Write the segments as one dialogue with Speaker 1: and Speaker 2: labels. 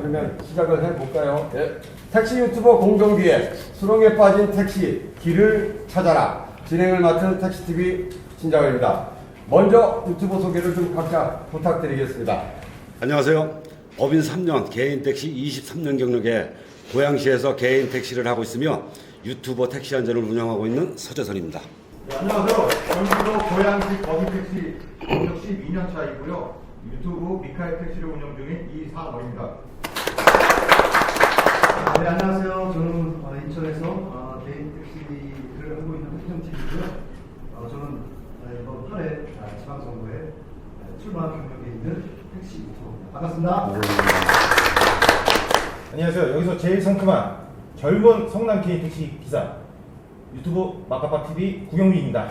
Speaker 1: 그러면 시작을 해볼까요? 네. 택시 유튜버 공정기에 수렁에 빠진 택시 길을 찾아라. 진행을 맡은 택시TV 신장원입니다. 먼저 유튜버 소개를 좀 각자 부탁드리겠습니다.
Speaker 2: 안녕하세요. 법인 3년, 개인 택시 23년 경력에 고양시에서 개인 택시를 하고 있으며 유튜버 택시 한전을 운영하고 있는 서재선입니다.
Speaker 3: 네, 안녕하세요. 경기도 고양시 법인택시 경력 12년 차이고요. 유튜브 미카엘 택시를 운영 중인 이상원입니다.
Speaker 4: 네, 안녕하세요. 저는 인천에서 개인 택시를 하고 있는 홍정진이고요. 저는 이번 8회 지방선거에 출마 경력에 있는 택시 유튜버입니다. 반갑습니다.
Speaker 3: 안녕하세요. 여기서 제일 상큼한 젊은 성남 개인 택시 기사 유튜브 마카파TV 구경민입니다.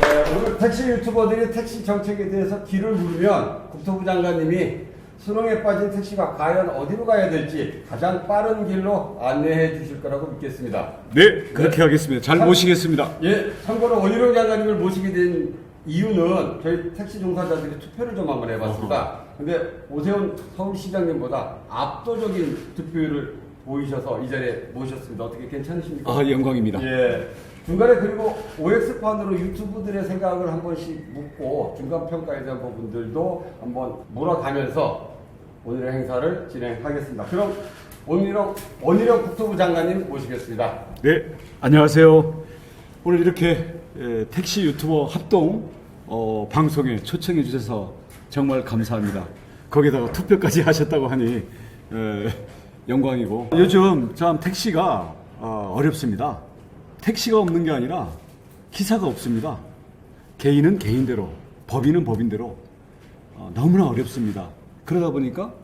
Speaker 1: 네, 오늘 택시 유튜버들이 택시 정책에 대해서 길을 물으면 국토부 장관님이 수렁에 빠진 택시가 과연 어디로 가야 될지 가장 빠른 길로 안내해 주실 거라고 믿겠습니다.
Speaker 5: 네, 그렇게 하겠습니다. 잘 모시겠습니다.
Speaker 1: 예, 참고로 원희룡 장관님을 모시게 된 이유는 저희 택시 종사자들이 투표를 좀 한번 해봤습니다. 근데 오세훈 서울시장님보다 압도적인 득표율을 보이셔서 이 자리에 모셨습니다. 어떻게 괜찮으십니까?
Speaker 5: 아, 영광입니다.
Speaker 1: 예. 중간에 그리고 OX판으로 유튜브들의 생각을 한 번씩 묻고 중간평가에 대한 부분들도 한번 몰아가면서 오늘의 행사를 진행하겠습니다. 그럼 원희룡 국토부 장관님 모시겠습니다.
Speaker 5: 네, 안녕하세요. 오늘 이렇게 택시 유튜버 합동 방송에 초청해 주셔서 정말 감사합니다. 거기다가 투표까지 하셨다고 하니 영광이고, 요즘 참 택시가 어렵습니다. 택시가 없는 게 아니라 기사가 없습니다. 개인은 개인대로, 법인은 법인대로 너무나 어렵습니다. 그러다 보니까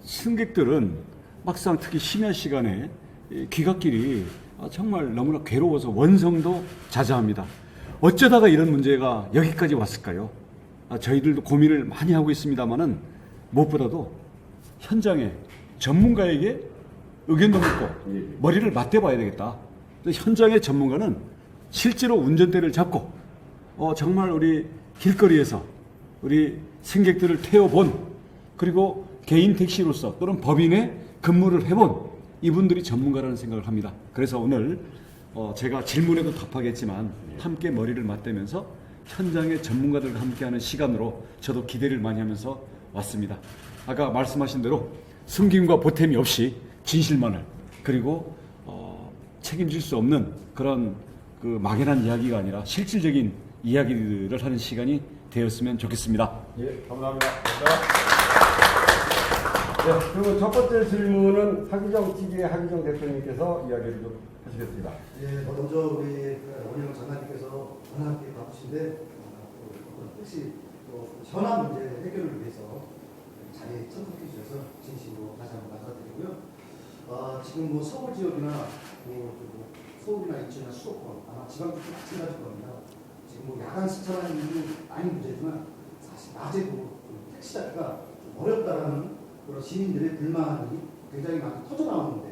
Speaker 5: 승객들은 막상 특히 심야 시간에 귀갓길이 정말 너무나 괴로워서 원성도 자자합니다. 어쩌다가 이런 문제가 여기까지 왔을까요? 저희들도 고민을 많이 하고 있습니다만은 무엇보다도 현장에 전문가에게 의견도 묻고 머리를 맞대봐야 되겠다. 현장의 전문가는 실제로 운전대를 잡고 정말 우리 길거리에서 우리 승객들을 태워본, 그리고 개인 택시로서 또는 법인에 근무를 해본 이분들이 전문가라는 생각을 합니다. 그래서 오늘 제가 질문에도 답하겠지만 함께 머리를 맞대면서 현장의 전문가들과 함께하는 시간으로 저도 기대를 많이 하면서 왔습니다. 아까 말씀하신 대로 숨김과 보탬이 없이 진실만을, 그리고 책임질 수 없는 그런 그 막연한 이야기가 아니라 실질적인 이야기들을 하는 시간이 되었으면 좋겠습니다.
Speaker 1: 예, 감사합니다. 네, 그리고 첫 번째 질문은 하기정 TV의 하기정 대표님께서 이야기를 좀 하시겠습니다.
Speaker 4: 예, 먼저 우리 원희룡 장관님께서 워낙 바쁘신데 택시 현안 문제 해결을 위해서 자리에 참석해 주셔서 진심으로 다시 한번 감사드리고요. 지금 뭐 서울 지역이나 서울이나 인천이나 수도권 아마 지방 쪽도 마찬가지일 겁니다. 지금 뭐 야간 승차하는 일이 많이 문제지만 사실 낮에도 택시 잡기가 좀 어렵다라는 그런 시민들의 불만이 굉장히 많이 터져 나오는데,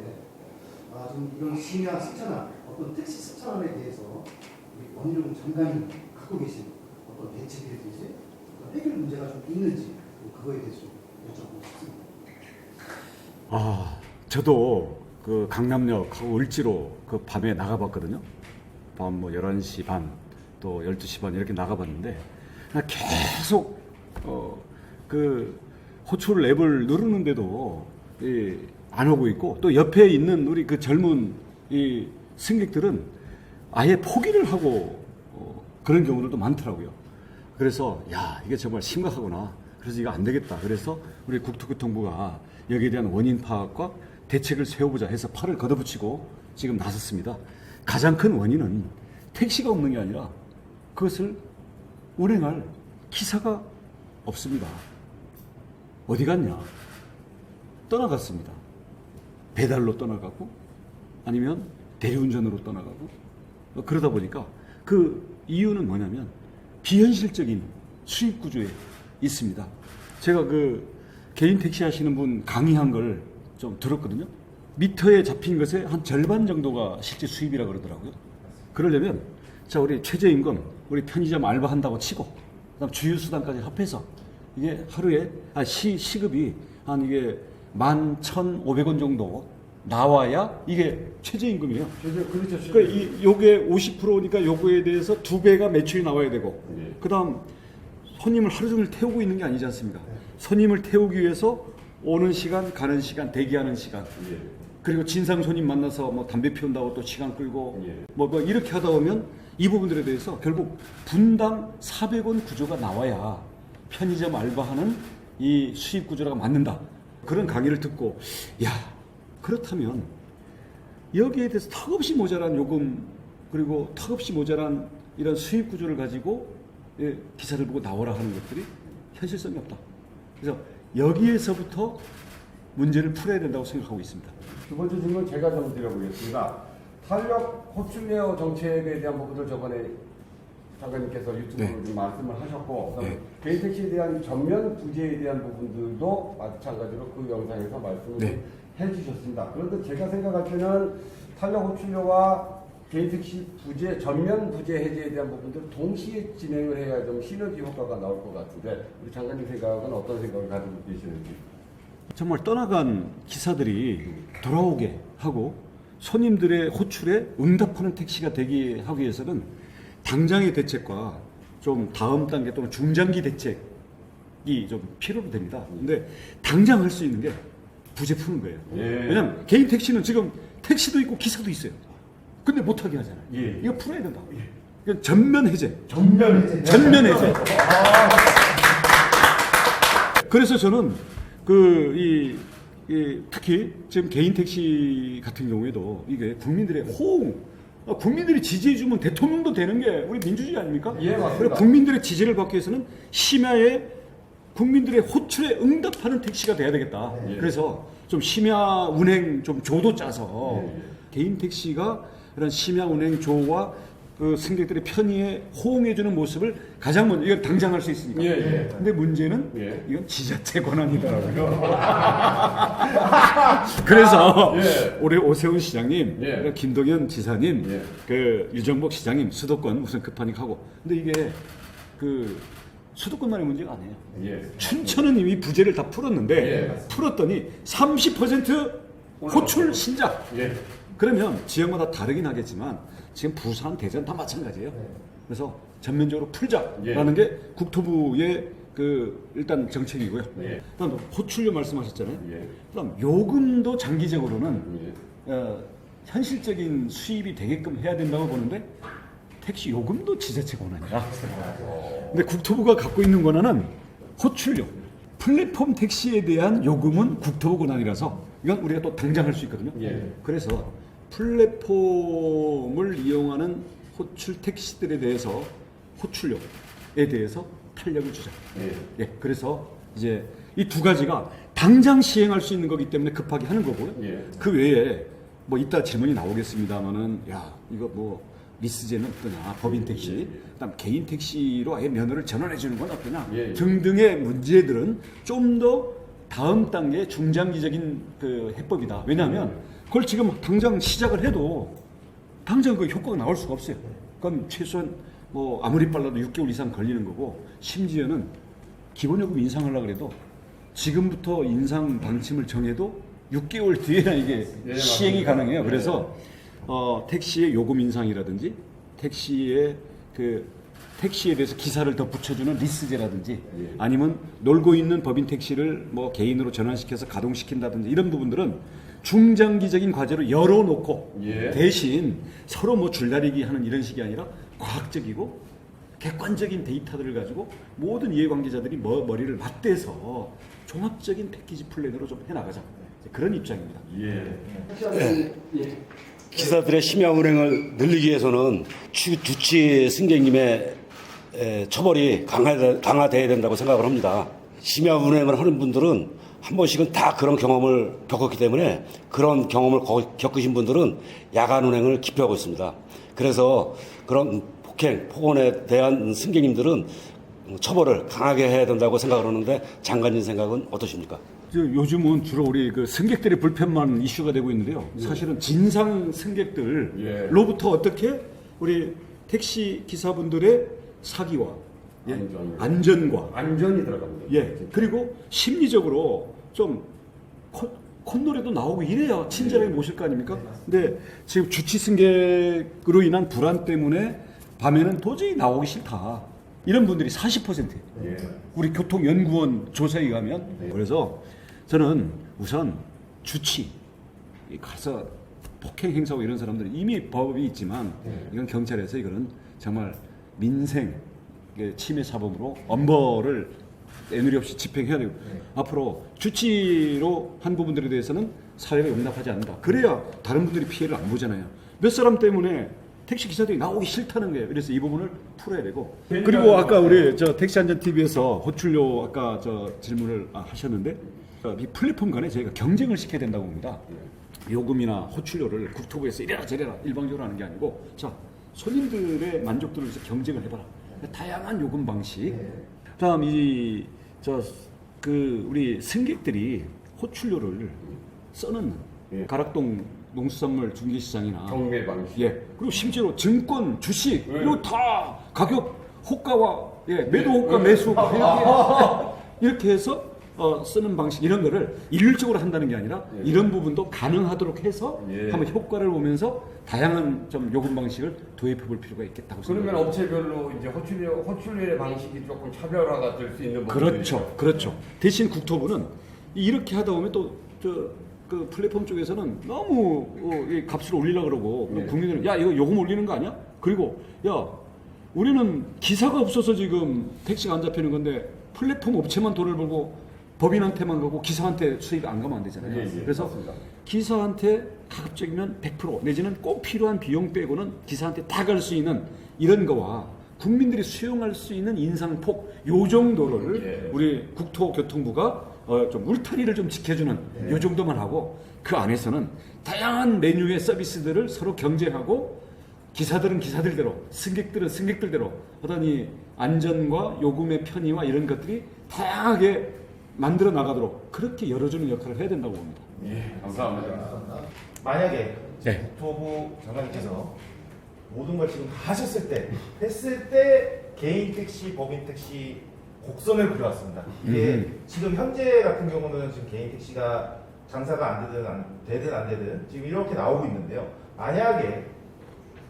Speaker 4: 지금 이런 심야 승차나 어떤 택시 승차난에 대해서 우리 원희룡 장관이 갖고 계신 어떤 대책이라든지 해결 문제가 좀 있는지 그거에 대해서 좀 여쭤보고 싶습니다.
Speaker 5: 저도 그 강남역하고 을지로 그 밤에 나가봤거든요. 밤 뭐 11시 반, 또 12시 반 이렇게 나가봤는데 계속 그 호출 앱을 누르는데도 안 오고 있고, 또 옆에 있는 우리 그 젊은 이 승객들은 아예 포기를 하고 그런 경우들도 많더라고요. 그래서 야, 이게 정말 심각하구나. 그래서 이거 안 되겠다. 그래서 우리 국토교통부가 여기에 대한 원인 파악과 대책을 세워보자 해서 팔을 걷어붙이고 지금 나섰습니다. 가장 큰 원인은 택시가 없는 게 아니라 그것을 운행할 기사가 없습니다. 어디 갔냐? 떠나갔습니다. 배달로 떠나가고 아니면 대리운전으로 떠나가고, 그러다 보니까 그 이유는 뭐냐면 비현실적인 수익 구조에 있습니다. 제가 그 개인 택시 하시는 분 강의한 걸 좀 들었거든요. 미터에 잡힌 것의 한 절반 정도가 실제 수입이라 그러더라고요. 그러려면 자, 우리 최저임금, 우리 편의점 알바한다고 치고 그다음 주유수당까지 합해서 이게 하루에 시급이 한 이게 11,500원 정도 나와야 이게 최저임금이에요.
Speaker 1: 그렇죠.
Speaker 5: 그러니까 요게 50%니까 요거에 대해서 2배가 매출이 나와야 되고,
Speaker 1: 예.
Speaker 5: 그다음 손님을 하루 종일 태우고 있는 게 아니지 않습니까? 손님을 태우기 위해서 오는 시간, 가는 시간, 대기하는 시간,
Speaker 1: 예.
Speaker 5: 그리고 진상 손님 만나서 뭐 담배 피운다고 또 시간 끌고
Speaker 1: 예.
Speaker 5: 뭐 이렇게 하다 보면 이 부분들에 대해서 결국 분당 400원 구조가 나와야 편의점 알바하는 이 수입 구조가 맞는다. 그런 강의를 듣고, 야, 그렇다면 여기에 대해서 턱없이 모자란 요금, 그리고 턱없이 모자란 이런 수입 구조를 가지고 기사를 보고 나오라 하는 것들이 현실성이 없다. 그래서 여기에서부터 문제를 풀어야 된다고 생각하고 있습니다.
Speaker 1: 두 번째 질문 제가 좀 드려보겠습니다. 탄력 호출레어 정책에 대한 부분들 저번에 장관님께서 유튜브로 좀 말씀을 하셨고, 그다음에 개인 택시에 대한 전면 부재에 대한 부분들도 마찬가지로 그 영상에서 말씀을 해주셨습니다. 그런데 제가 생각할 때는 탄력 호출료와 개인 택시 부재, 전면 부재 해제에 대한 부분들 동시에 진행을 해야 좀 시너지 효과가 나올 것 같은데, 우리 장관님 생각은 어떤 생각을 가지고 계시는지.
Speaker 5: 정말 떠나간 기사들이 돌아오게 하고 손님들의 호출에 응답하는 택시가 되게 하기 위해서는 당장의 대책과 좀 다음 단계 또는 중장기 대책이 좀 필요로 됩니다. 근데 당장 할 수 있는 게 부재 푸는 거예요.
Speaker 1: 예.
Speaker 5: 왜냐하면 개인 택시는 지금 택시도 있고 기사도 있어요. 근데 못하게 하잖아요.
Speaker 1: 예.
Speaker 5: 이거 풀어야 된다. 이건 전면 해제.
Speaker 1: 전면 해제.
Speaker 5: 전면 해제. 그래서 저는 특히 지금 개인 택시 같은 경우에도 이게 국민들의 호응, 국민들이 지지해주면 대통령도 되는 게 우리 민주주의 아닙니까?
Speaker 1: 예, 맞습니다.
Speaker 5: 그리고 국민들의 지지를 받기 위해서는 심야에 국민들의 호출에 응답하는 택시가 돼야 되겠다.
Speaker 1: 예.
Speaker 5: 그래서 좀 심야 운행 좀 조도 짜서
Speaker 1: 예.
Speaker 5: 개인 택시가 이런 심야 운행 조와 그 승객들의 편의에 호응해주는 모습을 가장 먼저 이건 당장 할 수 있으니까.
Speaker 1: 예.
Speaker 5: 근데 문제는
Speaker 1: 예.
Speaker 5: 이건 지자체 권한이더라고요. 그래서 올해 오세훈 시장님,
Speaker 1: 예.
Speaker 5: 김동연 지사님,
Speaker 1: 예.
Speaker 5: 그 유정복 시장님 수도권 무슨 급하니까 하고. 근데 이게 그 수도권만의 문제가 아니에요.
Speaker 1: 예.
Speaker 5: 춘천은 이미 부재를 다 풀었는데
Speaker 1: 예.
Speaker 5: 풀었더니 30% 호출 신작.
Speaker 1: 예.
Speaker 5: 그러면 지역마다 다르긴 하겠지만 지금 부산, 대전 다 마찬가지예요. 그래서 전면적으로 풀자라는 게 국토부의 그 일단 정책이고요.
Speaker 1: 예.
Speaker 5: 그다음 호출료 말씀하셨잖아요.
Speaker 1: 예.
Speaker 5: 그다음 요금도 장기적으로는
Speaker 1: 예.
Speaker 5: 현실적인 수입이 되게끔 해야 된다고 보는데 택시 요금도 지자체 권한이라. 근데 국토부가 갖고 있는 권한은 호출료, 플랫폼 택시에 대한 요금은 국토부 권한이라서 이건 우리가 또 당장 할 수 있거든요.
Speaker 1: 예.
Speaker 5: 그래서 플랫폼을 이용하는 호출 택시들에 대해서 호출료에 대해서 탄력을 주자. 예. 그래서 이제 이 두 가지가 당장 시행할 수 있는 거기 때문에 급하게 하는 거고요.
Speaker 1: 예.
Speaker 5: 그 외에 뭐 이따 질문이 나오겠습니다만은 야 이거 뭐 리스제는 어떠냐, 법인 택시, 그다음 개인 택시로 아예 면허를 전환해 주는 건 어떠냐
Speaker 1: 예.
Speaker 5: 등등의 문제들은 좀 더 다음 단계 중장기적인 그 해법이다. 왜냐하면 그걸 지금 당장 시작을 해도 당장 그 효과가 나올 수가 없어요. 그럼 최소한 뭐 아무리 빨라도 6개월 이상 걸리는 거고, 심지어는 기본요금 인상하려고 해도 지금부터 인상 방침을 정해도 6개월 뒤에나 이게
Speaker 1: 네,
Speaker 5: 시행이
Speaker 1: 맞습니다.
Speaker 5: 가능해요.
Speaker 1: 네.
Speaker 5: 그래서 택시의 요금 인상이라든지 택시의 택시에 대해서 기사를 더 붙여주는 리스제라든지
Speaker 1: 예.
Speaker 5: 아니면 놀고 있는 법인 택시를 뭐 개인으로 전환시켜서 가동시킨다든지 이런 부분들은 중장기적인 과제로 열어놓고
Speaker 1: 예.
Speaker 5: 대신 서로 뭐 줄다리기 하는 이런 식이 아니라 과학적이고 객관적인 데이터들을 가지고 모든 이해관계자들이 머리를 맞대서 종합적인 패키지 플랜으로 좀 해나가자. 그런 입장입니다.
Speaker 1: 예.
Speaker 2: 기사들의 심야 운행을 늘리기 위해서는 주치 승객님의 처벌이 강화돼야 된다고 생각을 합니다. 심야 운행을 하는 분들은 한 번씩은 다 그런 경험을 겪었기 때문에 그런 경험을 겪으신 분들은 야간 운행을 기피하고 있습니다. 그래서 그런 폭언에 대한 승객님들은 처벌을 강하게 해야 된다고 생각을 하는데 장관님 생각은 어떠십니까?
Speaker 5: 요즘은 주로 우리 그 승객들의 불편만 이슈가 되고 있는데요. 사실은 진상 승객들로부터 어떻게 우리 택시 기사분들의 사기와 안전과
Speaker 1: 안전이 들어갑니다.
Speaker 5: 그리고 심리적으로 좀 콧노래도 나오고 이래야 친절하게 모실 거 아닙니까? 근데 지금 주치 승객으로 인한 불안 때문에 밤에는 도저히 나오기 싫다. 이런 분들이 40%예요.
Speaker 1: 예.
Speaker 5: 우리 교통연구원 조사에 가면. 그래서 저는 우선 주치 가서 폭행 행사하고 이런 사람들은 이미 법이 있지만 이건 경찰에서 이거는 정말 민생 침해 사범으로 엄벌을 애누리 없이 집행해야 되고 앞으로 주치로 한 부분들에 대해서는 사회가 용납하지 않는다. 그래야 다른 분들이 피해를 안 보잖아요. 몇 사람 때문에 택시 기사들이 나오기 싫다는 거예요. 그래서 이 부분을 풀어야 되고. 그리고 아까 우리 저 택시 안전 TV에서 호출료 아까 저 질문을 하셨는데 이 플랫폼 간에 저희가 경쟁을 시켜야 된다고 봅니다. 요금이나 호출료를 국토부에서 이래라 저래라 일방적으로 하는 게 아니고 자 손님들의 만족도를 위해서 경쟁을 해봐라. 다양한 요금 방식. 다음 우리 승객들이 호출료를 써는 가락동 농수산물 중개시장이나
Speaker 1: 경매 방식.
Speaker 5: 예 그리고 심지어 증권, 주식 이거 다 가격 호가와 매도 호가, 매수 호가 이렇게 해서 쓰는 방식 이런 거를 일률적으로 한다는 게 아니라 이런 부분도 가능하도록 해서 한번 효과를 보면서 다양한 좀 요금 방식을 도입해 볼 필요가 있겠다고
Speaker 1: 그러면
Speaker 5: 생각합니다.
Speaker 1: 업체별로 이제 호출료의 방식이 조금 차별화가 될 수 있는 부분이
Speaker 5: 그렇죠. 대신 국토부는 이렇게 하다 보면 또 그 플랫폼 쪽에서는 너무 이 값을 올리려고 그러고 국민들은 야 이거 요금 올리는 거 아니야? 그리고 야 우리는 기사가 없어서 지금 택시가 안 잡히는 건데 플랫폼 업체만 돈을 벌고 법인한테만 가고 기사한테 수입이 안 가면 안 되잖아요. 그래서
Speaker 1: 맞습니다.
Speaker 5: 기사한테 가급적이면 100% 내지는 꼭 필요한 비용 빼고는 기사한테 다 갈 수 있는 이런 거와 국민들이 수용할 수 있는 인상폭 요 정도를 우리 국토교통부가 좀 울타리를 좀 지켜주는 요 정도만 하고 그 안에서는 다양한 메뉴의 서비스들을 서로 경쟁하고 기사들은 기사들대로 승객들은 승객들대로 어떤 이 안전과 요금의 편의와 이런 것들이 다양하게 만들어 나가도록 그렇게 열어주는 역할을 해야 된다고 봅니다.
Speaker 1: 감사합니다.
Speaker 3: 만약에
Speaker 5: 네.
Speaker 3: 국토부 장관님께서 모든 걸 지금 다 하셨을 때 했을 때 개인 택시, 법인 택시 곡선을 그려왔습니다. 이게 지금 현재 같은 경우는 지금 개인 택시가 장사가 안 되든 안 되든 지금 이렇게 나오고 있는데요. 만약에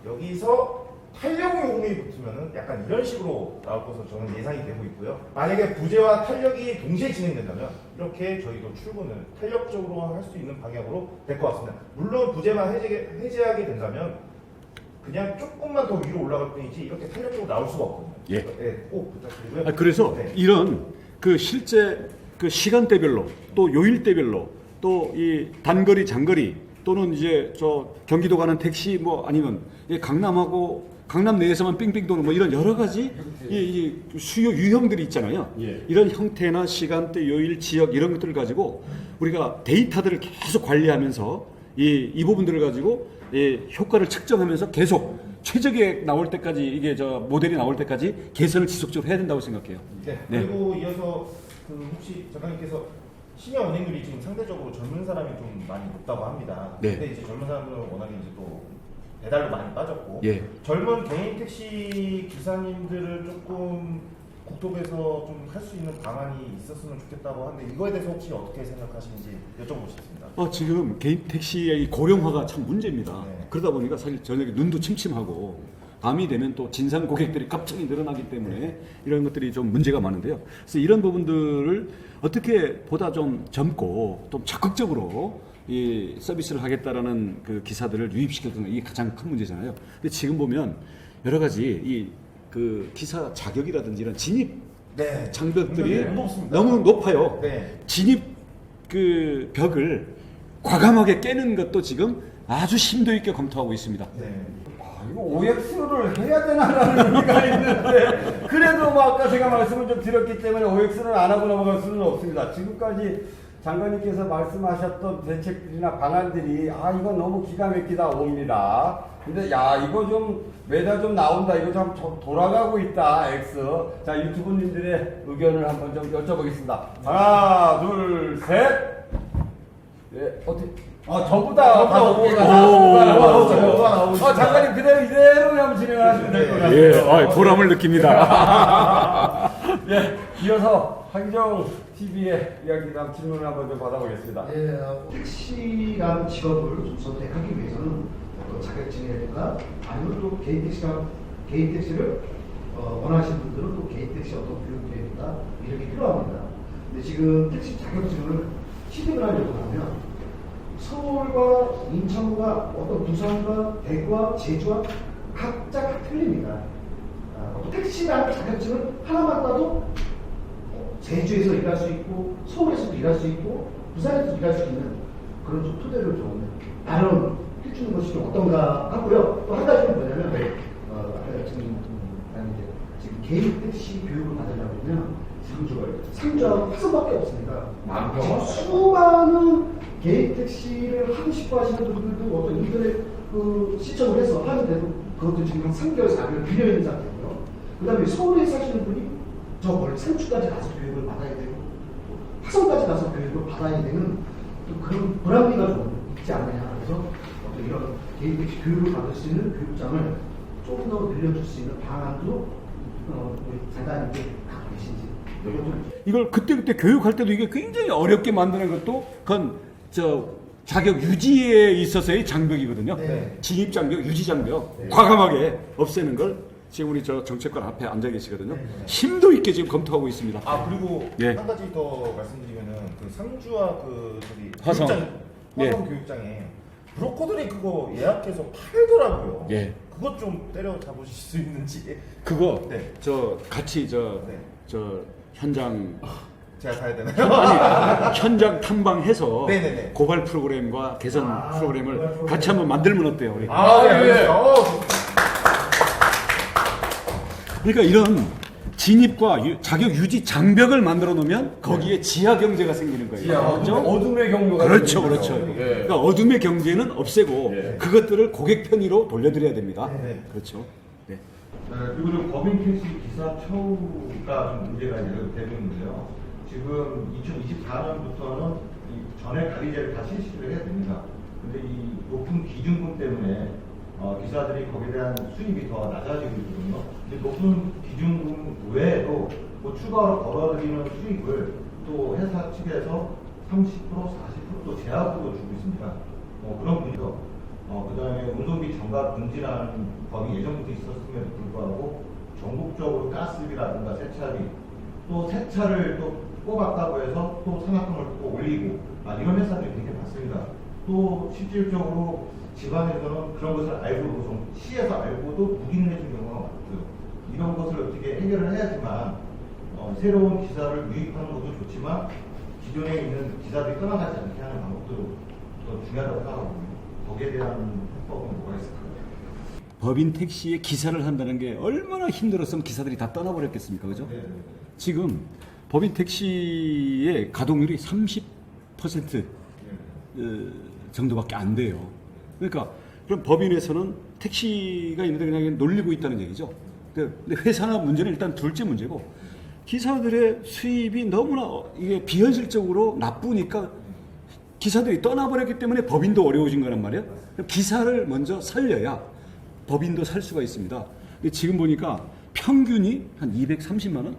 Speaker 3: 여기서 탄력 요금이 붙으면은 약간 이런 식으로 나올 것으로 저는 예상이 되고 있고요. 만약에 부재와 탄력이 동시에 진행된다면 이렇게 저희도 출근을 탄력적으로 할 수 있는 방향으로 될 것 같습니다. 물론 부재만 해제하게 된다면 그냥 조금만 더 위로 올라갈 뿐이지 이렇게 탄력적으로 나올 수가 없거든요. 꼭 부탁드리고요.
Speaker 5: 그래서
Speaker 3: 네.
Speaker 5: 이런 그 실제 그 시간대별로 또 요일대별로 또 이 단거리 장거리 또는 이제 저 경기도 가는 택시 뭐 아니면 강남하고 강남 내에서만 삥삥 도는 뭐 이런 여러 가지 이 수요 유형들이 있잖아요. 이런 형태나 시간대, 요일, 지역 이런 것들을 가지고 우리가 데이터들을 계속 관리하면서 이 부분들을 가지고 효과를 측정하면서 계속 최적의 나올 때까지 이게 저 모델이 나올 때까지 개선을 지속적으로 해야 된다고 생각해요.
Speaker 3: 네. 그리고 이어서 혹시 장관님께서 심야 운행률이 지금 상대적으로 젊은 사람이 좀 많이 높다고 합니다.
Speaker 5: 네.
Speaker 3: 근데 이제 젊은 사람들은 워낙에 이제 또 배달로 많이 빠졌고 젊은 개인 택시 기사님들을 조금 국토부에서 좀 할 수 있는 방안이 있었으면 좋겠다고 하는데 이거에 대해서 혹시 어떻게 생각하시는지 여쭤보겠습니다.
Speaker 5: 지금 개인 택시의 이 고령화가 참 문제입니다.
Speaker 3: 네.
Speaker 5: 그러다 보니까 사실 저녁에 눈도 침침하고 밤이 되면 또 진상 고객들이 갑자기 늘어나기 때문에 이런 것들이 좀 문제가 많은데요. 그래서 이런 부분들을 어떻게 보다 좀 젊고 좀 적극적으로 이 서비스를 하겠다라는 그 기사들을 유입시켰던 이게 가장 큰 문제잖아요. 근데 지금 보면 여러 가지 그 기사 자격이라든지 이런 진입 장벽들이 너무 높아요. 진입 그 벽을 과감하게 깨는 것도 지금 아주 심도 있게 검토하고 있습니다.
Speaker 1: 이거 OX를 해야 되나라는 의미가 있는데 그래도 뭐 아까 제가 말씀을 좀 드렸기 때문에 OX를 안 하고 넘어갈 수는 없습니다. 지금까지 장관님께서 말씀하셨던 대책들이나 방안들이 이건 너무 기가 막히다 옵니다. 근데 이거 좀 매달 좀 나온다. 이거 좀 돌아가고 있다. X. 자, 유튜브님들의 의견을 한번 좀 여쭤보겠습니다. 하나, 둘, 셋. 어떻게? 저보다 나오고 장관님 이대로 한번 진행하시면 될 것 같아요.
Speaker 5: 보람을 느낍니다.
Speaker 1: 이어서 한경 TV의 이야기담 질문을 한번 좀 받아보겠습니다.
Speaker 4: 예, 택시라는 직업을 좀 선택하기 위해서는 어떤 자격증이라든가 아니면 또 개인 택시를 원하시는 분들은 또 개인 택시 어떤 교육이라든가 이런 게 필요합니다. 근데 지금 택시 자격증을 취득을 하려고 하면 서울과 인천과 어떤 부산과 대구와 제주와 각자 틀립니다. 어떤 택시라는 자격증은 하나만 따도 제주에서 일할 수 있고 서울에서도 일할 수 있고 부산에서도 일할 수 있는 그런 좀 토대를 좀 나름 해주는 것이 좀 어떤가 하고요. 또 한 가지는 뭐냐면 아까 지금 개인 택시 교육을 받으려면 상주하고 화성밖에 없습니다. 지금 수많은 개인 택시를 하고 싶어 하시는 분들도 어떤 인터넷 시청을 해서 하는데도 그것도 지금 한 3개월, 4개월 밀려 있는 상태고요. 그 다음에 서울에 사시는 분이 저 멀리 상주까지 가서 교육을 받아야 되고 화성까지 가서 교육을 받아야 되는 또 그런 불안미가 좀 있지 않느냐. 그래서 어떤 이런 개인 택시 교육을 받을 수 있는 교육장을 조금 더 늘려줄 수 있는 방안도 우리 장관님께 갖고 계신지
Speaker 5: 이걸 그때그때 교육할 때도 이게 굉장히 어렵게 만드는 것도 그건 자격 유지에 있어서의 장벽이거든요.
Speaker 3: 네.
Speaker 5: 진입 장벽, 유지 장벽 과감하게 없애는 걸 지금 우리 정책관 앞에 앉아 계시거든요. 심도 있게 지금 검토하고 있습니다.
Speaker 3: 아 그리고
Speaker 5: 예.
Speaker 3: 한 가지 더 말씀드리면은 그 상주와 그 저기
Speaker 5: 화성.
Speaker 3: 화성 교육장에 브로커들이 그거 예약해서 팔더라고요.
Speaker 5: 예.
Speaker 3: 그것 좀 때려 잡으실 수 있는지.
Speaker 5: 그거
Speaker 3: 네.
Speaker 5: 같이 현장
Speaker 3: 제가 가야 되나요?
Speaker 5: 아니, 현장 탐방해서
Speaker 3: 네네네.
Speaker 5: 고발 프로그램과 개선 프로그램을 같이 한번 만들면 어때요, 우리?
Speaker 3: 예.
Speaker 5: 그러니까 이런 진입과 자격 유지 장벽을 만들어 놓으면 거기에 지하 경제가 생기는 거예요. 그렇죠?
Speaker 1: 어둠의 경로가
Speaker 5: 그렇죠,
Speaker 1: 생기는
Speaker 5: 그렇죠.
Speaker 1: 거죠. 예.
Speaker 5: 그러니까 어둠의 경제는 없애고
Speaker 1: 예.
Speaker 5: 그것들을 고객 편의로 돌려드려야 됩니다.
Speaker 3: 네.
Speaker 5: 그렇죠. 네.
Speaker 6: 그리고 좀 법인 택시 기사 처우가 좀 문제가 되고 있는데요. 지금 2024년부터는 이 전액 가리제를 다 실시를 해야 됩니다. 근데 이 높은 기준금 때문에 기사들이 거기에 대한 수입이 더 낮아지고 있거든요. 근데 높은 기준금 외에도 뭐 추가로 벌어들이는 수익을 또 회사 측에서 30%, 40%또 제한으로 주고 있습니다. 그런 분이죠. 그 다음에 운송비 정가 금지라는 법이 예전부터 있었음에도 불구하고 전국적으로 가스비라든가 세차비 또 세차를 또 뽑았다고 해서 또 산학금을 또 올리고 이런 회사들이 되게 많습니다. 또 실질적으로 집안에서는 그런 것을 알고도 시에서 알고도 묵인을 해준 경우가 많고요. 이런 것을 어떻게 해결을 해야지만 새로운 기사를 유입하는 것도 좋지만 기존에 있는 기사들이 떠나가지 않게 하는 방법도 더 중요하다고 생각하거든요. 거기에 대한 해법은 뭐가 있을까요?
Speaker 5: 법인 택시에 기사를 한다는 게 얼마나 힘들었으면 기사들이 다 떠나버렸겠습니까, 그죠?
Speaker 6: 네.
Speaker 5: 지금 법인 택시의 가동률이 30% 정도밖에 안 돼요. 그러니까 그럼 법인에서는 택시가 있는데 그냥 놀리고 있다는 얘기죠. 근데 회사나 문제는 일단 둘째 문제고 기사들의 수입이 너무나 이게 비현실적으로 나쁘니까 기사들이 떠나버렸기 때문에 법인도 어려워진 거란 말이에요. 기사를 먼저 살려야 법인도 살 수가 있습니다. 근데 지금 보니까 평균이 한 230만 원?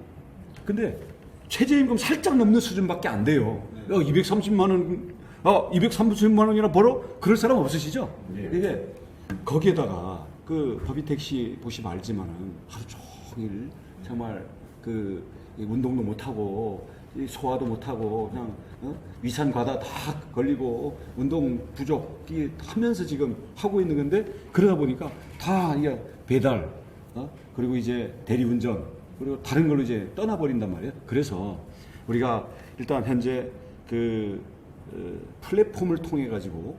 Speaker 5: 근데 최저임금 살짝 넘는 수준밖에 안 돼요. 230만 원, 230만 원이나 벌어? 그럴 사람 없으시죠? 이게 거기에다가 그 법인 택시 보시면 알지만은 하루 종일 정말 그 운동도 못 하고 소화도 못 하고 그냥 위산 과다 다 걸리고 운동 부족이 하면서 지금 하고 있는 건데 그러다 보니까 다 이게 배달 그리고 이제 대리운전 그리고 다른 걸로 이제 떠나버린단 말이에요. 그래서 우리가 일단 현재 그 플랫폼을 통해 가지고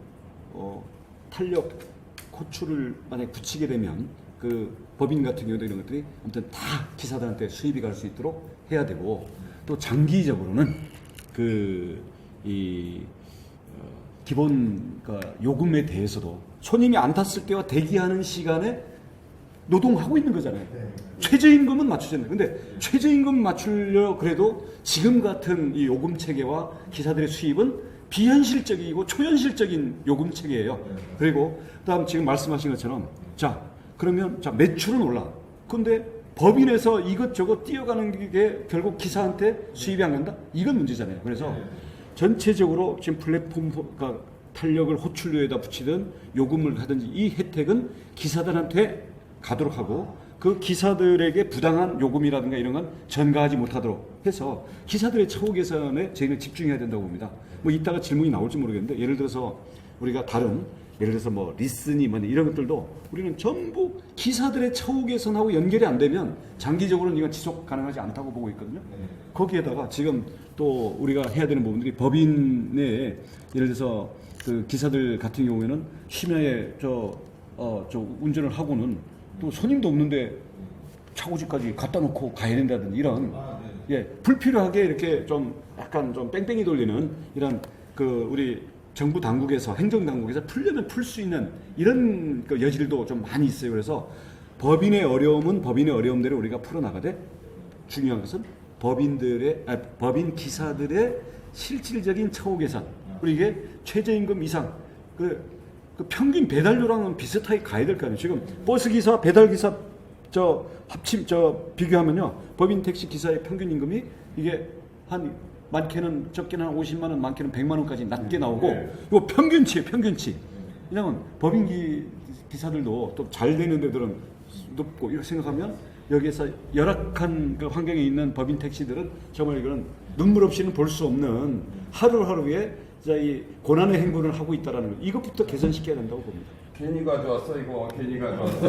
Speaker 5: 탄력 코출을 만약 붙이게 되면 그 법인 같은 경우도 이런 것들이 아무튼 다 기사들한테 수입이 갈 수 있도록 해야 되고 또 장기적으로는 기본 요금에 대해서도 손님이 안 탔을 때와 대기하는 시간에 노동하고 있는 거잖아요. 최저임금은 맞추잖아요. 근데 최저임금 맞추려 그래도 지금 같은 이 요금 체계와 기사들의 수입은 비현실적이고 초현실적인 요금 체계예요. 그리고 그다음 지금 말씀하신 것처럼 그러면 매출은 올라. 근데 법인에서 이것저것 뛰어가는 게 결국 기사한테 수입이 안 간다? 이건 문제잖아요. 그래서 전체적으로 지금 플랫폼과 탄력을 호출료에다 붙이든 요금을 하든지 이 혜택은 기사들한테 가도록 하고 그 기사들에게 부당한 요금이라든가 이런 건 전가하지 못하도록 해서 기사들의 처우 개선에 저희는 집중해야 된다고 봅니다. 뭐 이따가 질문이 나올지 모르겠는데 예를 들어서 우리가 다른 예를 들어서 뭐 리스니 뭐 이런 것들도 우리는 전부 기사들의 처우 개선하고 연결이 안 되면 장기적으로는 이건 지속 가능하지 않다고 보고 있거든요. 거기에다가 지금 또 우리가 해야 되는 부분들이 법인 내에 예를 들어서 그 기사들 같은 경우에는 심야에 저 운전을 하고는 또 손님도 없는데 차고지까지 갖다 놓고 가야 된다든지 이런 예 불필요하게 이렇게 좀 약간 좀 뺑뺑이 돌리는 이런 그 우리 정부 당국에서 행정 당국에서 풀려면 풀 수 있는 이런 그 여지들도 좀 많이 있어요. 그래서 법인의 어려움은 법인의 어려움대로 우리가 풀어나가되 중요한 것은 법인 기사들의 실질적인 처우 개선 그리고 이게 최저임금 이상 그 평균 배달료랑은 비슷하게 가야 될 거 아니에요. 지금 버스 기사, 배달 기사 비교하면요. 법인 택시 기사의 평균 임금이 이게 한 많게는 적게는 한 50만 원, 많게는 100만 원까지 낮게 나오고 이거 평균치예요, 평균치. 왜냐면 법인 기사들도 또 잘 되는 데들은 높고 이렇게 생각하면 여기에서 열악한 그 환경에 있는 법인 택시들은 정말 이거는 눈물 없이는 볼 수 없는 하루하루의 이 고난의 행군을 하고 있다라는 것. 이것부터 개선시켜야 된다고 봅니다.
Speaker 1: 괜히 가져왔어 이거 괜히 가져왔어.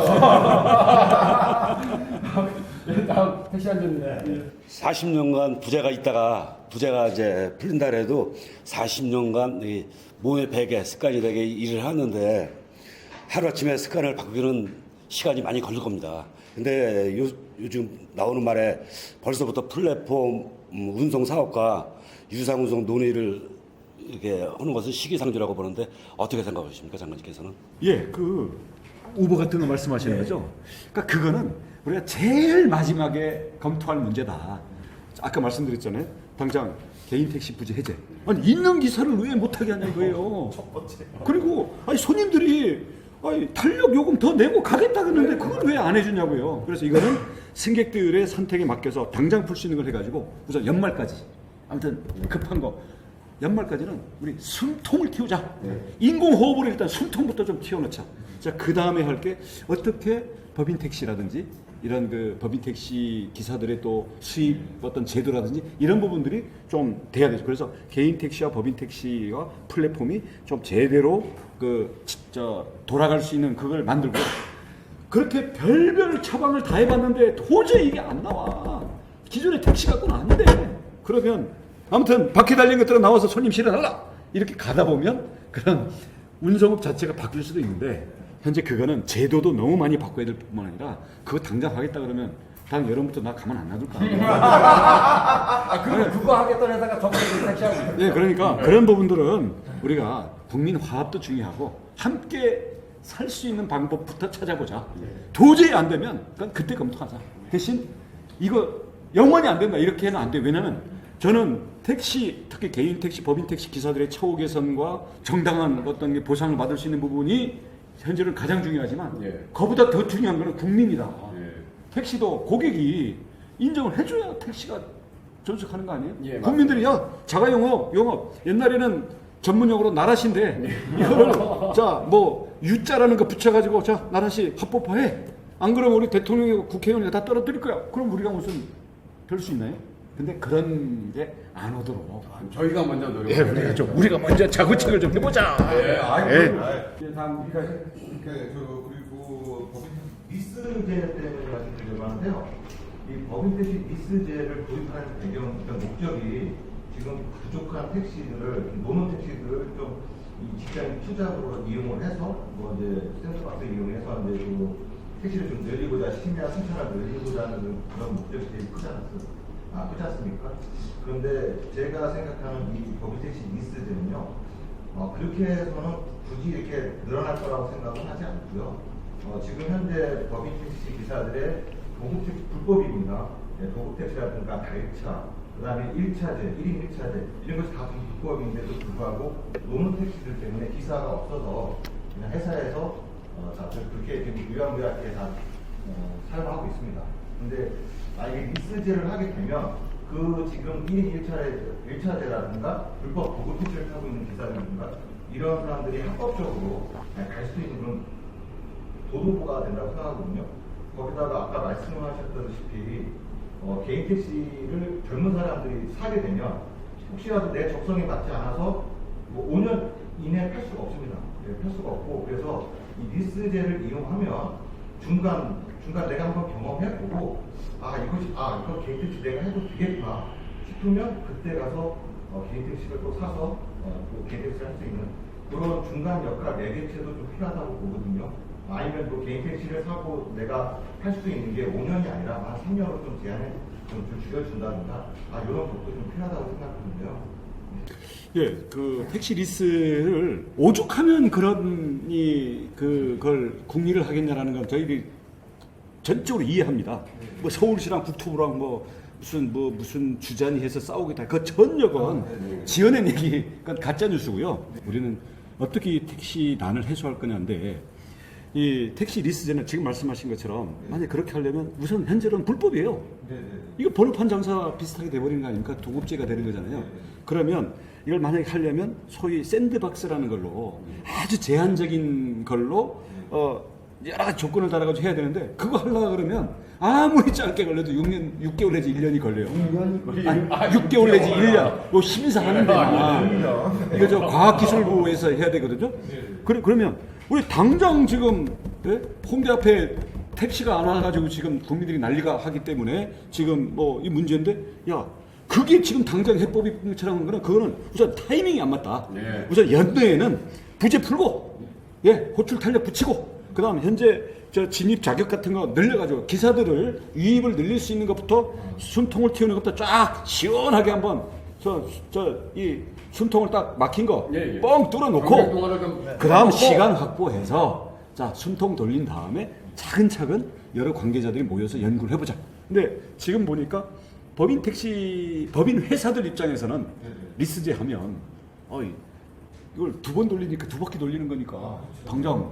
Speaker 1: 다음 택시 안전네.
Speaker 2: 40년간 부재가 있다가 부재가 이제 풀린다 그래도 40년간 이 몸의 베개 습관이 되게 일을 하는데 하루아침에 습관을 바꾸기는 시간이 많이 걸릴 겁니다. 근데 요즘 나오는 말에 벌써부터 플랫폼 운송 사업과 유상 운송 논의를 이렇게 하는 것은 시기상조라고 보는데 어떻게 생각하십니까, 장관님께서는?
Speaker 5: 예, 그 우버 같은 거 말씀하시는 거죠. 그러니까 그거는 우리가 제일 마지막에 검토할 문제다. 아까 말씀드렸잖아요. 당장 개인 택시 부재 해제. 아니 있는 기사를 왜 못하게 하냐 이거예요.
Speaker 3: 첫 번째.
Speaker 5: 그리고 아니 손님들이 탄력 요금 더 내고 가겠다 그러는데 그걸 왜 안 해주냐고요. 그래서 이거는 승객들의 선택에 맡겨서 당장 풀 수 있는 걸 해가지고 우선 연말까지 아무튼 급한 거 연말까지는 우리 숨통을 틔우자. 인공호흡으로 일단 숨통부터 좀 틔워놓자. 자, 그 다음에 할 게 어떻게 법인 택시라든지 이런 그 법인 택시 기사들의 또 수입 어떤 제도라든지 이런 부분들이 좀 돼야 되죠. 그래서 개인 택시와 법인 택시와 플랫폼이 좀 제대로 돌아갈 수 있는 그걸 만들고 그렇게 별별 처방을 다 해봤는데 도저히 이게 안 나와. 기존의 택시 갖고는 안 돼. 그러면 아무튼 바퀴 달린 것들은 나와서 손님 실어달라 이렇게 가다 보면 그런 운송업 자체가 바뀔 수도 있는데 현재 그거는 제도도 너무 많이 바꿔야 될 뿐만 아니라 그거 당장 하겠다 그러면 다음 여름부터 나 가만 안 놔둘 거야.
Speaker 1: 그거 하겠다는 회사가 전부 택시하고.
Speaker 5: 네, 그러니까 그런 부분들은 우리가 국민 화합도 중요하고 함께 살 수 있는 방법부터 찾아보자. 도저히 안 되면 그때 검토하자. 대신 이거 영원히 안 된다 이렇게는 안 돼. 왜냐면 저는 택시, 특히 개인 택시, 법인 택시 기사들의 처우 개선과 정당한 어떤 게 보상을 받을 수 있는 부분이 현재는 가장 중요하지만 그보다 더 중요한 것은 국민이다. 택시도 고객이 인정을 해줘야 택시가 존속하는 거 아니에요? 국민들이 야 자가용업, 영업 옛날에는 전문용어로 나라시인데 이거를 자 뭐 U자라는 거 붙여가지고 자 나라시 합법화해. 안 그러면 우리 대통령이 국회의원이 다 떨어뜨릴 거야. 그럼 우리가 무슨 별 수 있나요? 근데 그런 게 안 오도록
Speaker 1: 저희가 먼저 노력을
Speaker 5: 우리가 먼저 자구책을 좀 해보자.
Speaker 1: 다음
Speaker 6: 그리고 법인 리스제 때문에 말씀드리려고 하는데요. 이 법인 택시 리스제를 도입하는 배경, 목적이 지금 부족한 택시들을, 노는 택시들을 좀 이 직장인 투잡으로 이용을 해서, 뭐 이제 센터박스 이용해서 이제 그 택시를 좀 늘리고자, 심야 승차를 늘리고자 하는 그런 목적이 되게 크지 않습니까? 그런데 제가 생각하는 이 법인 택시 리스제는요, 그렇게 해서는 굳이 이렇게 늘어날 거라고 생각은 하지 않고요. 지금 현재 법인 택시 기사들의 도급 택시 불법입니다. 도급 택시라든가 달차, 그 다음에 1차제, 1인 1차제 이런 것이 다 불법인데도 불구하고 노는 택시들 때문에 기사가 없어서 그냥 회사에서 그렇게 지금 유야무야하게 다 사용하고 있습니다. 근데 만약에 리스제를 하게 되면 그 지금 1인 1차제라든가 불법 보급 택시를 타고 있는 기사라든가 이런 사람들이 합법적으로 갈 수 있는 그런 도로가 된다고 생각하거든요. 거기다가 아까 말씀하셨다시피 개인 택시를 젊은 사람들이 사게 되면 혹시라도 내 적성에 맞지 않아서 뭐 5년 이내에 팔 수가 없습니다. 팔 수가 없고, 그래서 이 리스제를 이용하면 중간 내가 한번 경험해보고 이거 개인 택시 내가 해도 되겠다 싶으면 그때 가서 개인 택시를 또 사서 또 개인 택시를 할 수 있는 그런 중간 역할 매개체도 좀 필요하다고 보거든요. 아니면 또 개인 택시를 사고 내가 할 수 있는 게 5년이 아니라 한 3년으로 좀 제한을 좀 줄여준다든가 이런 것도 좀 필요하다고 생각하는데요.
Speaker 5: 예, 그 택시 리스를 오죽하면 그걸 국리를 하겠냐라는 건 저희들이 전적으로 이해합니다. 뭐 서울시랑 국토부랑 무슨 주잔이 해서 싸우겠다. 그 전역은 지어낸 얘기, 그러니까 가짜 뉴스고요. 우리는 어떻게 이 택시난을 해소할 거냐인데, 이 택시 리스제는 지금 말씀하신 것처럼 만약 그렇게 하려면 우선 현재로는 불법이에요. 이거 번호판 장사 비슷하게 돼버리는 거 아닙니까? 도급제가 되는 거잖아요. 그러면 이걸 만약에 하려면 소위 샌드박스라는 걸로 아주 제한적인 걸로 여러 가지 조건을 달아가지고 해야 되는데, 그거 하려고 그러면 아무리 짧게 걸려도 6개월 내지 1년이 걸려요. 6개월 내지 1년. 뭐 심사하는 데만. 이거 저 과학기술부에서 해야 되거든요. 그러면 우리 당장 지금 홍대 앞에 택시가 안 와가지고 지금 국민들이 난리가 하기 때문에 지금 뭐 이 문제인데, 야, 그게 지금 당장 해법이 처럼 거는 그거는 우선 타이밍이 안 맞다.
Speaker 1: 네.
Speaker 5: 우선 연내에는 부재 풀고, 호출 탄력 붙이고, 그다음 현재 저 진입 자격 같은 거 늘려가지고 기사들을 유입을 늘릴 수 있는 것부터 숨통을 틔우는 것부터 쫙 시원하게 한번 이 숨통을 딱 막힌 거 뻥 뚫어놓고, 그다음 시간 확보해서 자 숨통 돌린 다음에 차근차근 여러 관계자들이 모여서 연구를 해보자. 근데 지금 보니까 법인 회사들 입장에서는 리스제 하면 이걸 2번 돌리니까 2바퀴 돌리는 거니까 당장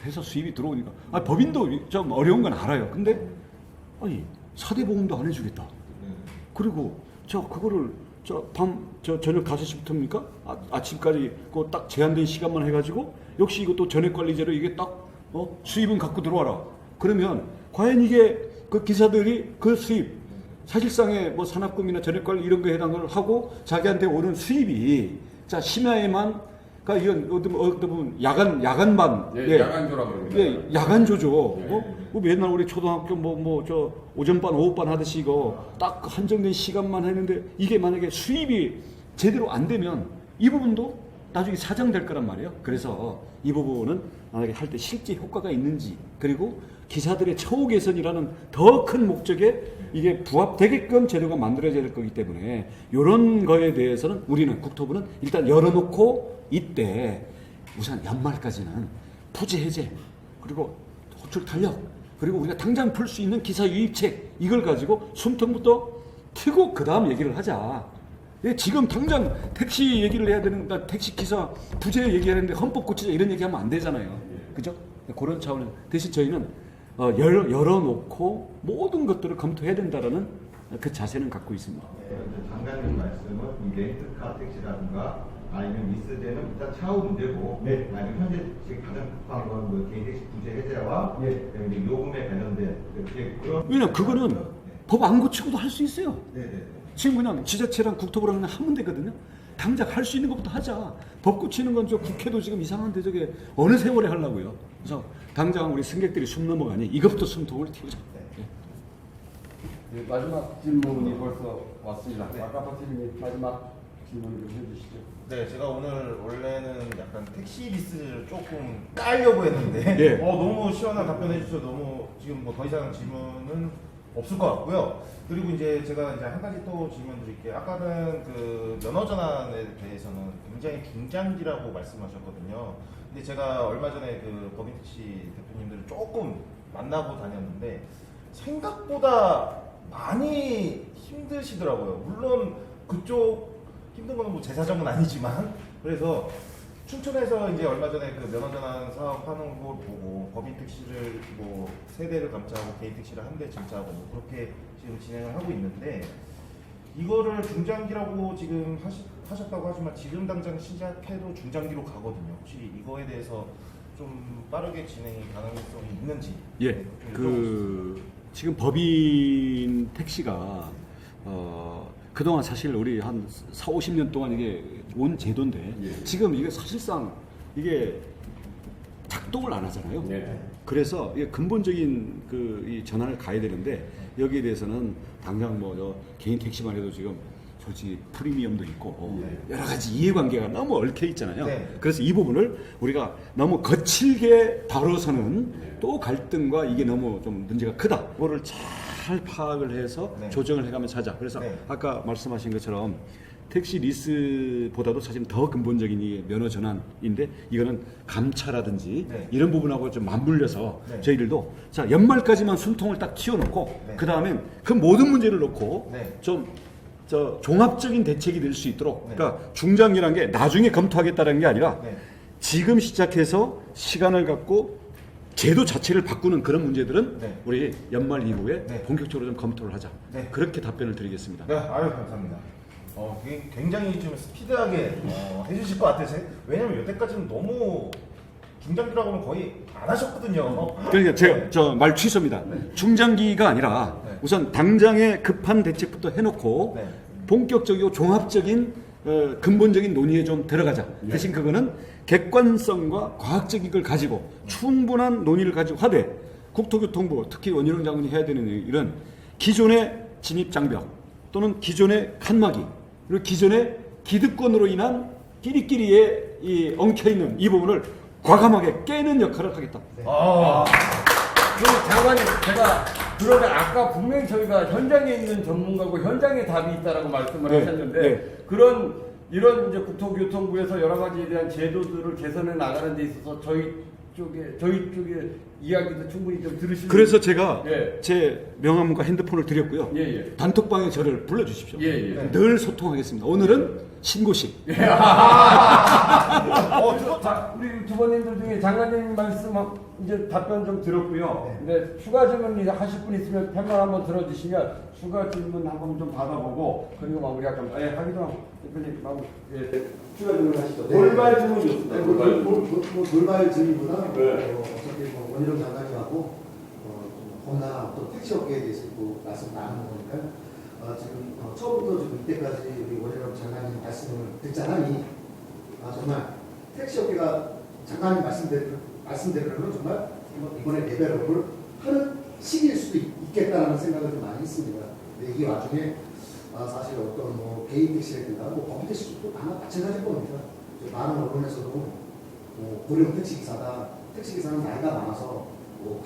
Speaker 5: 회사 수입이 들어오니까 법인도 좀 어려운 건 알아요. 근데 사대 보험도 안 해주겠다. 그리고 그거를 저녁 5시부터입니까? 아침까지 그 딱 제한된 시간만 해가지고 역시 이것도 전액관리제로 이게 딱 수입은 갖고 들어와라. 그러면 과연 이게 그 기사들이 그 수입 사실상의 뭐 산업금이나 전액관리 이런 거에 해당을 하고 자기한테 오는 수입이 심야에만 이건 어떤 부분 야간반
Speaker 1: 야간조라고 그럽니다.
Speaker 5: 야간조죠. 맨날 우리 초등학교 오전반 오후반 하듯이 이거 딱 한정된 시간만 했는데 이게 만약에 수입이 제대로 안 되면 이 부분도 나중에 사장될 거란 말이에요. 그래서 이 부분은 만약에 할 때 실제 효과가 있는지, 그리고 기사들의 처우 개선이라는 더 큰 목적에 이게 부합되게끔 제도가 만들어져야 될 거기 때문에 이런 거에 대해서는 우리는 국토부는 일단 열어놓고 이때 우선 연말까지는 부재 해제, 그리고 호출 탄력, 그리고 우리가 당장 풀 수 있는 기사 유입책 이걸 가지고 숨통부터 트고 그 다음 얘기를 하자. 지금 당장 택시 얘기를 해야 되는, 택시 기사 부재 얘기하는데 헌법 고치자 이런 얘기하면 안 되잖아요. 그죠? 그런 차원에서 대신 저희는 열어놓고 모든 것들을 검토해야 된다라는 그 자세는 갖고 있습니다.
Speaker 6: 장관님 말씀은 이 렌트카 택시라든가 아니면 리스제는 일단 차후 문제고, 아니면 현재 지금 가장 급한 건 뭐 개인 택시 부재 해제와 요금에 관련된 그런.
Speaker 5: 왜냐면 그거는 법 안 고치고도 할 수 있어요. 지금 그냥 지자체랑 국토부랑 그냥 하면 되거든요. 당장 할 수 있는 것부터 하자. 법 고치는 건 국회도 지금 이상한데 저게 어느 세월에 하려고요. 그래서 당장 우리 승객들이 숨 넘어가니 이것부터 숨통을 틔우자.
Speaker 1: 마지막 질문이 벌써 왔습니다. 아까 박사님이 마지막 질문 좀 해주시죠.
Speaker 3: 네, 제가 오늘 원래는 약간 택시 리스를 조금 깔려고 했는데 너무 시원한 답변해 주셔서 너무 지금 더 이상 질문은 없을 것 같고요. 그리고 이제 제가 한 가지 또 질문 드릴게요. 아까는 그 면허 전환에 대해서는 굉장히 중장기라고 말씀하셨거든요. 근데 제가 얼마 전에 그 법인 택시 대표님들을 조금 만나고 다녔는데 생각보다 많이 힘드시더라고요. 물론 그쪽 힘든 거는 제 사정은 아니지만, 그래서 춘천에서 이제 얼마 전에 그 면허전환 사업 하는 걸 보고 법인 택시를 뭐 세 대를 감차하고 개인 택시를 한 대 증차하고 뭐 그렇게 지금 진행을 하고 있는데 이거를 중장기라고 지금 하셨다고 하지만 지금 당장 시작해도 중장기로 가거든요. 혹시 이거에 대해서 좀 빠르게 진행이 가능성이 있는지.
Speaker 5: 예,
Speaker 3: 좀
Speaker 5: 그 지금 법인 택시가 그동안 사실 우리 한 4, 50년 동안 이게 온 제도인데 지금 이게 사실상 이게 작동을 안 하잖아요.
Speaker 1: 예.
Speaker 5: 그래서 이게 근본적인 이 전환을 가야 되는데 여기에 대해서는 당장 뭐 저 개인 택시만 해도 지금 솔직히 프리미엄도 있고 여러 가지 이해관계가 너무 얽혀 있잖아요.
Speaker 3: 네.
Speaker 5: 그래서 이 부분을 우리가 너무 거칠게 다뤄서는 또 갈등과 이게 너무 좀 문제가 크다. 그거를 잘 파악을 해서
Speaker 3: 네.
Speaker 5: 조정을 해가면서 하자. 그래서
Speaker 3: 네.
Speaker 5: 아까 말씀하신 것처럼 택시 리스보다도 사실 더 근본적인 이 면허 전환인데 이거는 감차라든지
Speaker 3: 네.
Speaker 5: 이런 부분하고 좀 맞물려서
Speaker 3: 네.
Speaker 5: 저희들도 자 연말까지만 숨통을 딱 틔워놓고
Speaker 3: 네.
Speaker 5: 그 다음엔 그 모든 문제를 놓고
Speaker 3: 네.
Speaker 5: 좀 종합적인 대책이 될 수 있도록
Speaker 3: 네.
Speaker 5: 그러니까 중장기란 게 나중에 검토하겠다는 게 아니라
Speaker 3: 네.
Speaker 5: 지금 시작해서 시간을 갖고 제도 자체를 바꾸는 그런 문제들은
Speaker 3: 네.
Speaker 5: 우리 연말 이후에
Speaker 3: 네.
Speaker 5: 본격적으로 좀 검토를 하자.
Speaker 3: 네.
Speaker 5: 그렇게 답변을 드리겠습니다.
Speaker 3: 네, 아유 감사합니다. 굉장히 좀 스피드하게 해주실 것 같아서 왜냐면 여태까지는 너무 중장기라고 하면 거의 안 하셨거든요.
Speaker 5: 그러니까 제가 저 말 취소입니다. 중장기가 아니라
Speaker 3: 네.
Speaker 5: 우선 당장의 급한 대책부터 해놓고
Speaker 3: 네.
Speaker 5: 본격적이고 종합적인 근본적인 논의에 좀 들어가자. 대신 그거는 객관성과 과학적인 걸 가지고 충분한 논의를 가지고 하되 국토교통부 특히 원희룡 장관이 해야 되는 이런 기존의 진입 장벽 또는 기존의 칸막이 그리고 기존의 기득권으로 인한 끼리끼리에 이 엉켜있는 이 부분을 과감하게 깨는 역할을 하겠다.
Speaker 1: 그 장관님, 제가 그러면 아까 분명히 저희가 현장에 있는 전문가고 현장에 답이 있다라고 말씀을
Speaker 5: 네,
Speaker 1: 하셨는데
Speaker 5: 네.
Speaker 1: 이런 이제 국토교통부에서 여러 가지에 대한 제도들을 개선해 나가는 데 있어서 저희 쪽에 이야기도 충분히 좀 들으시면
Speaker 5: 그래서 제가
Speaker 1: 예.
Speaker 5: 제 명함과 핸드폰을 드렸고요.
Speaker 1: 예, 예.
Speaker 5: 단톡방에 저를 불러주십시오.
Speaker 1: 예, 예.
Speaker 5: 늘 소통하겠습니다. 오늘은 신고식.
Speaker 1: 자, 우리 주번님들 중에 장관님 말씀 이제 답변 좀 들었고요. 근데 추가 질문 이제 하실 분 있으면 펜만 한번 들어주시면 추가 질문 한번 좀 받아보고 그리고 마무리할까 예, 하기도 하고 대표님 마무리 추가 질문 하시죠. 돌발 질문이었습니다.
Speaker 4: 돌발 질문보다
Speaker 1: 네.
Speaker 4: 어차피 원희룡 장관님하고 거나 또 택시 업계에 대해서 또 말씀 나누는 거니까요. 지금 처음부터 지금 이때까지 우리 원희룡 장관님 말씀을 듣자니 정말 택시 업계가 장관님 말씀대로는 정말 이번에 레벨업을 하는 시기일 수도 있겠다라는 생각을 좀 많이 했습니다. 근데 이 와중에 사실 어떤 개인 택시라든가 법인 택시도 아마 마찬가지일 겁니다. 많은 언론에서도 고령 택시기사다, 택시기사는 나이가 많아서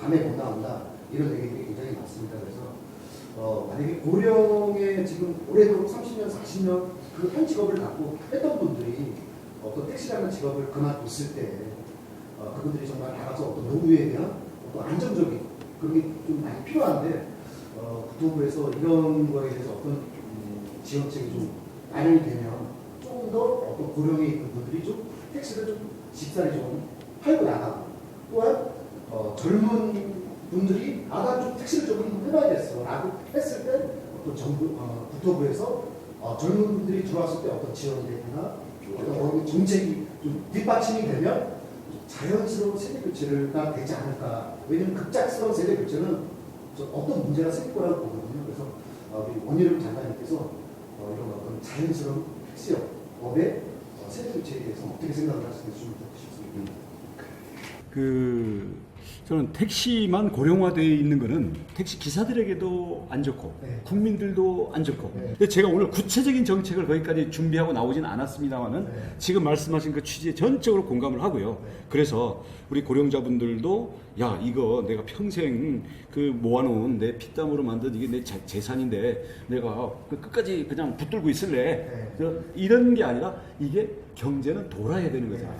Speaker 4: 밤에 못 나온다 이런 얘기들이 굉장히 많습니다. 그래서 만약에 고령에 지금 올해도 30년, 40년 그 한 직업을 갖고 했던 분들이 어떤 택시라는 직업을 그만뒀을 때 그분들이 정말 나가서 어떤 노후에 대한 어떤 안정적인 그런 게 좀 많이 필요한데 국토부에서 이런 거에 대해서 어떤 지원책이 좀 마련이 되면 조금 더 어떤 고령에 있는 분들이 좀 택시를 좀 집살이 좀 팔고 나가고 또한 젊은 분들이 난 좀 택시를 좀 해봐야겠어 라고 했을 때 어떤 정부 국토부에서 젊은 분들이 들어왔을 때 어떤 지원이 되거나 어떤 정책이 좀 뒷받침이 되면 자연스러운 세대 교체가 되지 않을까. 왜냐하면 급작스러운 세대 교체는 어떤 문제가 생길 거라고 보거든요. 그래서 우리 원희룡 장관님께서 이런 어떤 자연스러운 택시업의 세대 교체에 대해서 어떻게 생각을 하시는지 좀 듣고 싶습니다.
Speaker 5: 저는 택시만 고령화되어 있는 거는 택시 기사들에게도 안 좋고
Speaker 4: 네.
Speaker 5: 국민들도 안 좋고
Speaker 4: 네.
Speaker 5: 근데 제가 오늘 구체적인 정책을 거기까지 준비하고 나오진 않았습니다만은
Speaker 4: 네.
Speaker 5: 지금 말씀하신 그 취지에 전적으로 공감을 하고요.
Speaker 4: 네.
Speaker 5: 그래서 우리 고령자분들도 야 이거 내가 평생 그 모아놓은 내 피땀으로 만든 이게 내 재산인데 내가 끝까지 그냥 붙들고 있을래. 이런 게 아니라 이게 경제는 돌아야 되는 거잖아요.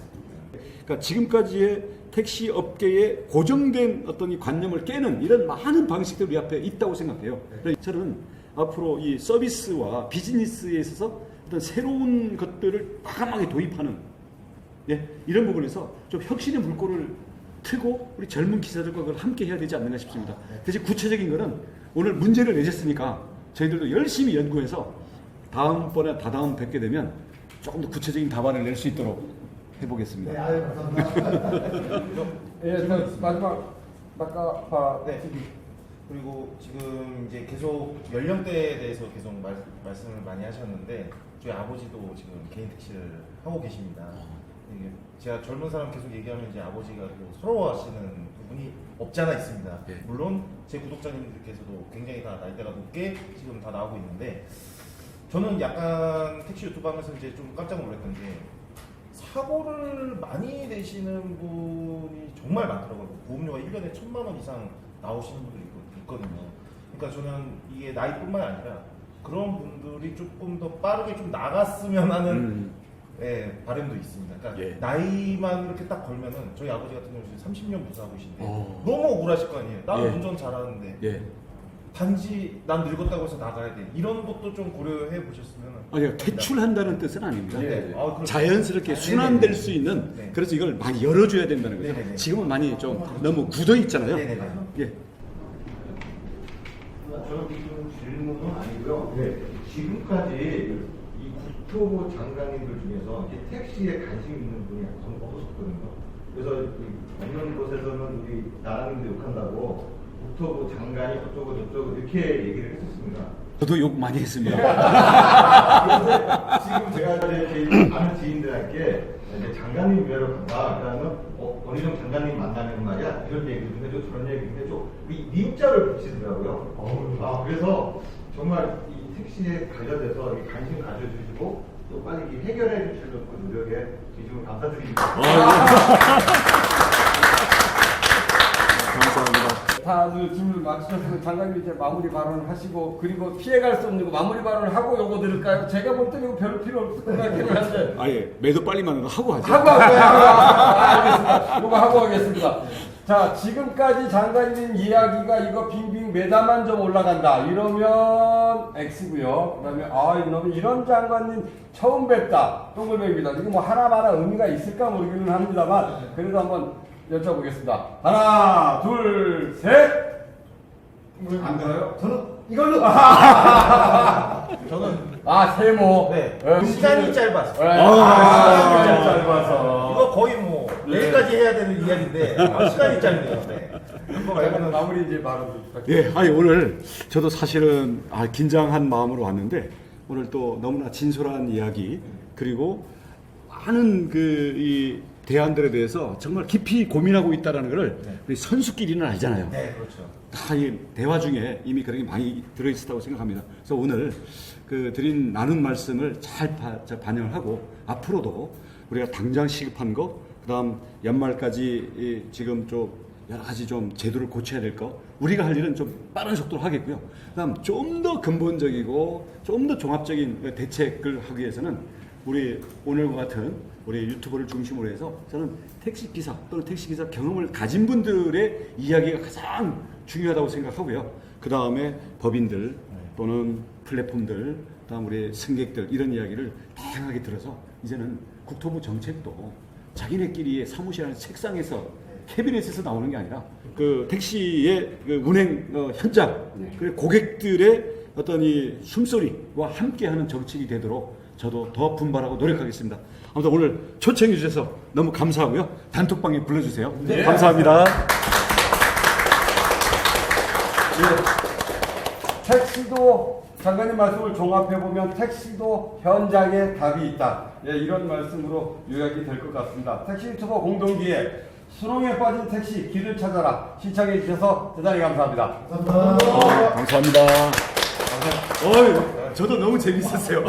Speaker 5: 그러니까 지금까지의 택시 업계의 고정된 어떤 이 관념을 깨는 이런 많은 방식들이 우리 앞에 있다고 생각해요. 그래서 저는 앞으로 이 서비스와 비즈니스에 있어서 어떤 새로운 것들을 과감하게 도입하는 예, 이런 부분에서 좀 혁신의 물꼬를 트고 우리 젊은 기사들과 그걸 함께 해야 되지 않는가 싶습니다. 대신 구체적인 거는 오늘 문제를 내셨으니까 저희들도 열심히 연구해서 다음번에 다다음 뵙게 되면 조금 더 구체적인 답안을 낼 수 있도록 해보겠습니다.
Speaker 4: 네, 아유, 감사합니다.
Speaker 1: 예, 마지막 낙가파
Speaker 3: 네. 그리고 지금 이제 계속 연령대에 대해서 계속 말씀을 많이 하셨는데 저희 아버지도 지금 개인 택시를 하고 계십니다. 이게 제가 젊은 사람 계속 얘기하면 이제 아버지가 또 서러워하시는 부분이 없지 않아 있습니다.
Speaker 5: 네.
Speaker 3: 물론 제 구독자님들께서도 굉장히 다 나이대가 높게 지금 다 나오고 있는데 저는 약간 택시 유튜브 하면서 이제 좀 깜짝 놀랐던 게 사고를 많이 내시는 분이 정말 많더라고요. 보험료가 1년에 1,000만 원 이상 나오시는 분들이 있거든요. 그러니까 저는 이게 나이뿐만 아니라 그런 분들이 조금 더 빠르게 좀 나갔으면 하는 예, 바람도 있습니다. 그러니까
Speaker 5: 예.
Speaker 3: 나이만 이렇게 딱 걸면은 저희 아버지 같은 경우는 30년 무사하고 계신데
Speaker 5: 어.
Speaker 3: 너무 억울하실 거 아니에요. 나는
Speaker 5: 예.
Speaker 3: 운전 잘하는데
Speaker 5: 예.
Speaker 3: 단지 난 늙었다고 해서 나가야 돼. 이런 것도 좀 고려해 보셨으면.
Speaker 5: 아니요, 퇴출한다는 뜻은 아닙니다.
Speaker 3: 네. 아, 그렇죠.
Speaker 5: 자연스럽게
Speaker 3: 아,
Speaker 5: 순환될
Speaker 3: 네네네.
Speaker 5: 수 있는
Speaker 3: 네.
Speaker 5: 그래서 이걸 많이 열어줘야 된다는 거죠.
Speaker 3: 네네네.
Speaker 5: 지금은 많이 좀 너무 굳어 있잖아요.
Speaker 3: 네네네.
Speaker 5: 예.
Speaker 6: 저는 지금 질문은 아니고요. 지금까지 이 국토부 장관님들 중에서 이 택시에 관심 있는 분이 없었거든요. 그래서 어느 곳에서는 우리 나라님들 욕한다고 국토부 장관이 어쩌고 저쩌고 이렇게 얘기를 했었습니다.
Speaker 5: 저도 욕 많이 했습니다.
Speaker 6: 그런데 지금 제가 이제 아는 지인들한테 이제 장관님 위하러 간다. 그러면 권희정 장관님 만나면 말이야 이런 얘기 좀 해줘 저런 얘기 좀 해줘. 이 미국자를 붙이더라고요. 아 그래서 정말 이 택시에 관련돼서 이 관심 가져주시고 또 빨리 이 해결해 주시는 그 노력에 진심으로 감사드립니다.
Speaker 5: 감사합니다.
Speaker 1: 다들 질문을 맞추셨으면 장관님 이제 마무리 발언을 하시고 그리고 피해갈 수 없는 거 마무리 발언을 하고 요거 들을까요? 제가 볼 때는 이거 별 필요 없을 것 같기는 한데
Speaker 5: 아예 매도 빨리만 하고 하죠.
Speaker 1: 하고 알겠습니다. 이거 하고 하겠습니다. 자, 지금까지 장관님 이야기가 이거 빙빙 매다만 좀 올라간다. 이러면 X고요. 그다음에 이놈 이런 장관님 처음 뵙다. 동글뱅입니다. 이거 뭐 하나마나 의미가 있을까 모르기는 합니다만 그래도 한번 여쭤보겠습니다. 하나, 둘, 셋. 안 들어요?
Speaker 4: 저는 이걸로
Speaker 3: 저는
Speaker 1: 세모.
Speaker 3: 네.
Speaker 1: 예,
Speaker 3: 시간이 짧아서.
Speaker 1: 시간이 짧아서.
Speaker 3: 이거 거의 뭐 내일까지 해야 되는 이야기인데 시간이 짧네요. 네. 이거 말고는
Speaker 1: 마무리 이제 바로 부탁드립니다.
Speaker 5: 예, 아니 오늘 저도 사실은 긴장한 마음으로 왔는데 오늘 또 너무나 진솔한 이야기 그리고 많은 이 대안들에 대해서 정말 깊이 고민하고 있다는 것을 우리 선수끼리는 알잖아요.
Speaker 3: 네, 그렇죠.
Speaker 5: 다 이 대화 중에 이미 그런 게 많이 들어있었다고 생각합니다. 그래서 오늘 드린 나눈 말씀을 잘 반영을 하고 앞으로도 우리가 당장 시급한 거, 그다음 연말까지 지금 좀 여러 가지 좀 제도를 고쳐야 될 거, 우리가 할 일은 좀 빠른 속도로 하겠고요. 그다음 좀 더 근본적이고 좀 더 종합적인 대책을 하기 위해서는 우리 오늘과 같은 우리 유튜버를 중심으로 해서 저는 택시기사 또는 택시기사 경험을 가진 분들의 이야기가 가장 중요하다고 생각하고요. 그 다음에 법인들 또는 플랫폼들, 그다음 우리 승객들 이런 이야기를 다양하게 들어서 이제는 국토부 정책도 자기네끼리의 사무실 안에 책상에서 캐비넷에서 나오는 게 아니라 그 택시의 그 운행 현장 그리고 고객들의 어떤 이 숨소리와 함께하는 정책이 되도록 저도 더 분발하고 노력하겠습니다. 아무튼 오늘 초청해 주셔서 너무 감사하고요. 단톡방에 불러주세요.
Speaker 1: 네.
Speaker 5: 감사합니다.
Speaker 1: 택시도 장관님 말씀을 종합해보면 택시도 현장에 답이 있다. 이런 말씀으로 요약이 될 것 같습니다. 택시 유튜버 공동기에 수렁에 빠진 택시 길을 찾아라 시청해 주셔서 대단히 감사합니다.
Speaker 5: 감사합니다. 저도 너무 재밌었어요.